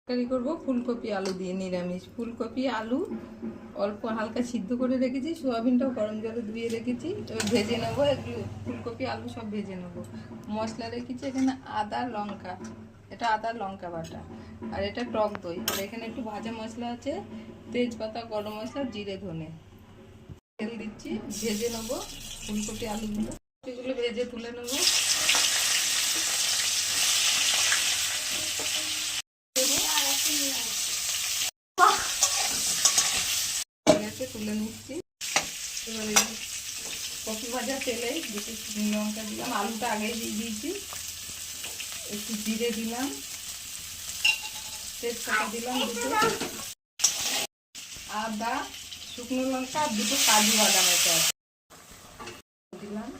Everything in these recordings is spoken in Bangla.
তরকারি করবো ফুলকপি আলু দিয়ে, নিরামিষ ফুলকপি আলু অল্প হালকা সিদ্ধ করে রেখেছি, সোয়াবিনটাও গরম জলে ধুয়ে রেখেছি। এবার ভেজে নেবো, এগুলো ফুলকপি আলু সব ভেজে নেবো। মশলা রেখেছি এখানে আদা লঙ্কা, এটা আদা লঙ্কা বাটা, আর এটা টক দই, আর এখানে একটু ভাজা মশলা আছে, তেজপাতা গরম মশলা জিরে ধনে। তেল দিচ্ছি, ভেজে নেবো ফুলকপি আলুগুলো, এগুলো ভেজে তুলে নেবো। তুলে নিচ্ছি। এবারে কপি ভাজা তেলে দুটো লঙ্কা দিলাম, আলুটা আগেই দিয়ে দিয়েছি, একটু জিরে দিলাম, তেজপাতা দিলাম দুটো, আদা শুকনো লঙ্কা আর দুটো কাজু বাদাম এটা দিলাম,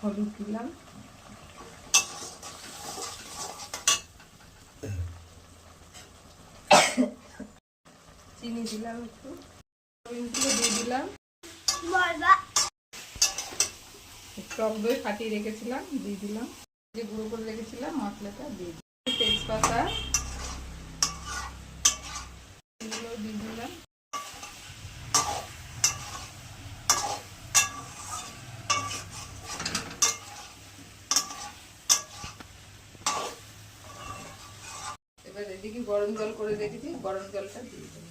হলুদ দিলাম, চিনি দিলাম, একটু দিয়ে দিলাম, টক দই ফাটিয়ে রেখেছিলাম দিয়ে দিলাম, যে গুঁড়ো করে রেখেছিলাম মশলাটা দিয়ে দিলাম, তেজপাতা এগুলো দিয়ে দিলাম। এবার এদিকে গরম জল করে রেখেছি, গরম জলটা দিয়ে দিলাম।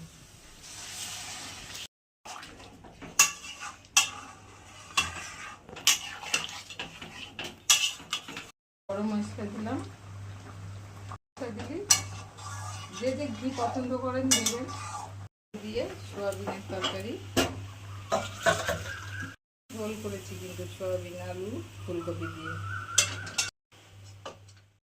গরম মশলা দিলাম, যে যে ঘি পছন্দ করেন দেবেন, দিয়ে সোয়াবিনের তরকারি ঝোল করেছি কিন্তু সোয়াবিন আলু ফুলকপি দিয়ে।